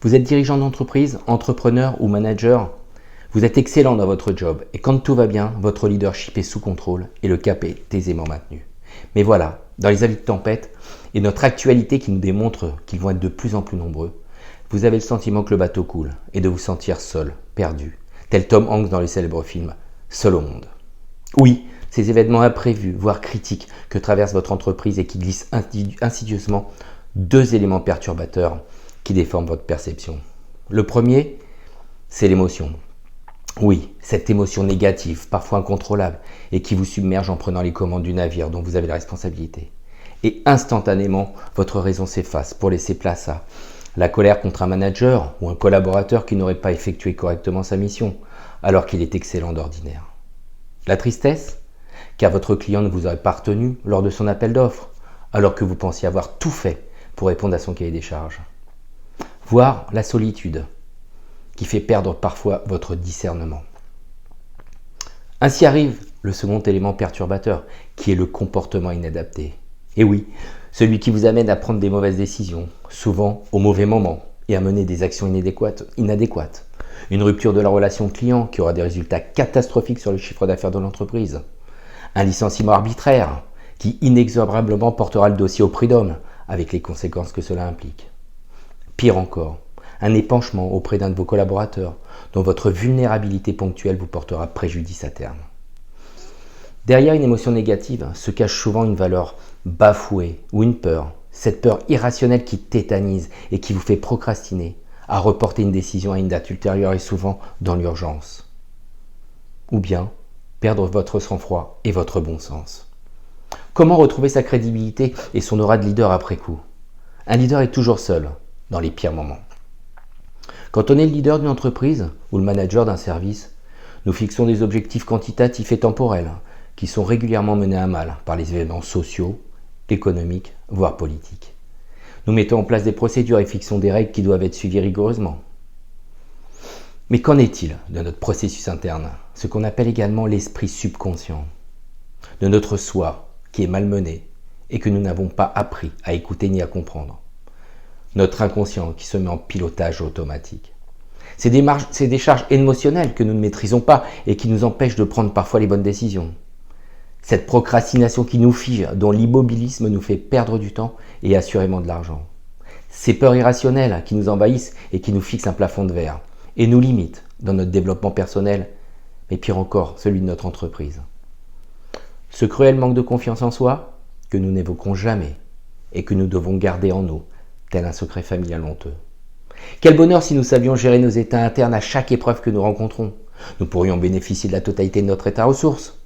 Vous êtes dirigeant d'entreprise, entrepreneur ou manager. Vous êtes excellent dans votre job et quand tout va bien, votre leadership est sous contrôle et le cap est aisément maintenu. Mais voilà, dans les avis de tempête et notre actualité qui nous démontre qu'ils vont être de plus en plus nombreux, vous avez le sentiment que le bateau coule et de vous sentir seul, perdu, tel Tom Hanks dans le célèbre film « Seul au monde ». Oui, ces événements imprévus, voire critiques, que traverse votre entreprise et qui glissent insidieusement, deux éléments perturbateurs qui déforment votre perception. Le premier, c'est l'émotion. Oui, cette émotion négative, parfois incontrôlable, et qui vous submerge en prenant les commandes du navire dont vous avez la responsabilité. Et instantanément, votre raison s'efface pour laisser place à la colère contre un manager ou un collaborateur qui n'aurait pas effectué correctement sa mission, alors qu'il est excellent d'ordinaire. La tristesse, car votre client ne vous aurait pas retenu lors de son appel d'offres, alors que vous pensiez avoir tout fait pour répondre à son cahier des charges. Voire la solitude, qui fait perdre parfois votre discernement. Ainsi arrive le second élément perturbateur, qui est le comportement inadapté. Et oui, celui qui vous amène à prendre des mauvaises décisions, souvent au mauvais moment, et à mener des actions inadéquates. Une rupture de la relation client qui aura des résultats catastrophiques sur le chiffre d'affaires de l'entreprise. Un licenciement arbitraire qui inexorablement portera le dossier au prud'homme, avec les conséquences que cela implique. Pire encore, un épanchement auprès d'un de vos collaborateurs dont votre vulnérabilité ponctuelle vous portera préjudice à terme. Derrière une émotion négative se cache souvent une valeur bafouée ou une peur, cette peur irrationnelle qui tétanise et qui vous fait procrastiner, à reporter une décision à une date ultérieure et souvent dans l'urgence. Ou bien perdre votre sang-froid et votre bon sens. Comment retrouver sa crédibilité et son aura de leader après coup? Un leader est toujours seul dans les pires moments. Quand on est le leader d'une entreprise ou le manager d'un service, nous fixons des objectifs quantitatifs et temporels qui sont régulièrement menés à mal par les événements sociaux, économiques, voire politiques. Nous mettons en place des procédures et fixons des règles qui doivent être suivies rigoureusement. Mais qu'en est-il de notre processus interne, ce qu'on appelle également l'esprit subconscient, de notre soi qui est malmené et que nous n'avons pas appris à écouter ni à comprendre? Notre inconscient qui se met en pilotage automatique. C'est des charges émotionnelles que nous ne maîtrisons pas et qui nous empêchent de prendre parfois les bonnes décisions. Cette procrastination qui nous fige, dont l'immobilisme nous fait perdre du temps et assurément de l'argent. Ces peurs irrationnelles qui nous envahissent et qui nous fixent un plafond de verre et nous limitent dans notre développement personnel, mais pire encore, celui de notre entreprise. Ce cruel manque de confiance en soi que nous n'évoquons jamais et que nous devons garder en nous, tel un secret familial honteux. Quel bonheur si nous savions gérer nos états internes à chaque épreuve que nous rencontrons. Nous pourrions bénéficier de la totalité de notre état ressource,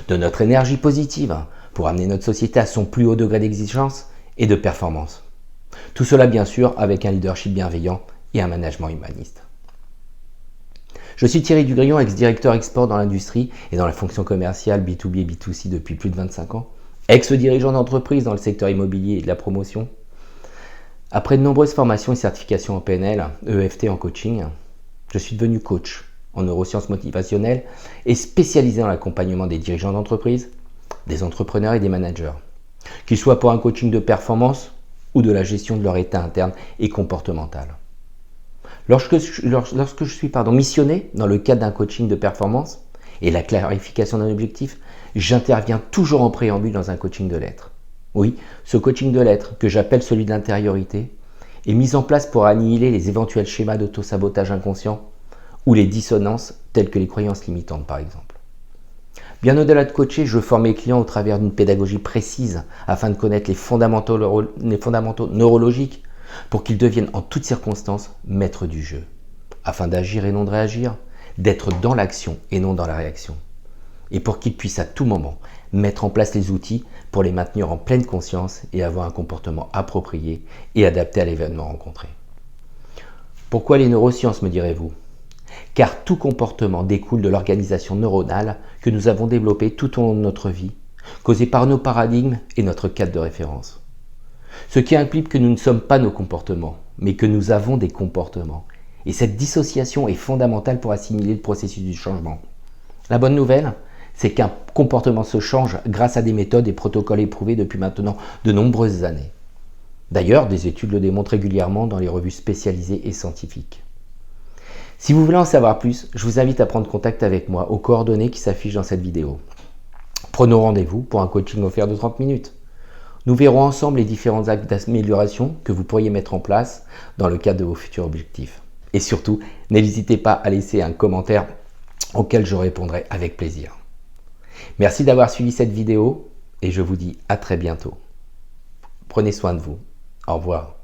de notre énergie positive pour amener notre société à son plus haut degré d'exigence et de performance. Tout cela bien sûr avec un leadership bienveillant et un management humaniste. Je suis Thierry Dugrillon, ex-directeur export dans l'industrie et dans la fonction commerciale B2B et B2C depuis plus de 25 ans, ex-dirigeant d'entreprise dans le secteur immobilier et de la promotion. Après de nombreuses formations et certifications en PNL, EFT en coaching, je suis devenu coach en neurosciences motivationnelles et spécialisé dans l'accompagnement des dirigeants d'entreprise, des entrepreneurs et des managers, qu'ils soient pour un coaching de performance ou de la gestion de leur état interne et comportemental. Lorsque je suis missionné dans le cadre d'un coaching de performance et la clarification d'un objectif, j'interviens toujours en préambule dans un coaching de l'être. Oui, ce coaching de l'être, que j'appelle celui de l'intériorité, est mis en place pour annihiler les éventuels schémas d'auto-sabotage inconscient ou les dissonances telles que les croyances limitantes par exemple. Bien au-delà de coacher, je forme mes clients au travers d'une pédagogie précise afin de connaître les fondamentaux neurologiques pour qu'ils deviennent en toutes circonstances maîtres du jeu, afin d'agir et non de réagir, d'être dans l'action et non dans la réaction, et pour qu'ils puissent à tout moment mettre en place les outils pour les maintenir en pleine conscience et avoir un comportement approprié et adapté à l'événement rencontré. Pourquoi les neurosciences, me direz-vous? Car tout comportement découle de l'organisation neuronale que nous avons développée tout au long de notre vie, causée par nos paradigmes et notre cadre de référence. Ce qui implique que nous ne sommes pas nos comportements, mais que nous avons des comportements. Et cette dissociation est fondamentale pour assimiler le processus du changement. La bonne nouvelle, c'est qu'un comportement se change grâce à des méthodes et protocoles éprouvés depuis maintenant de nombreuses années. D'ailleurs, des études le démontrent régulièrement dans les revues spécialisées et scientifiques. Si vous voulez en savoir plus, je vous invite à prendre contact avec moi aux coordonnées qui s'affichent dans cette vidéo. Prenons rendez-vous pour un coaching offert de 30 minutes. Nous verrons ensemble les différents actes d'amélioration que vous pourriez mettre en place dans le cadre de vos futurs objectifs. Et surtout, n'hésitez pas à laisser un commentaire auquel je répondrai avec plaisir. Merci d'avoir suivi cette vidéo et je vous dis à très bientôt. Prenez soin de vous. Au revoir.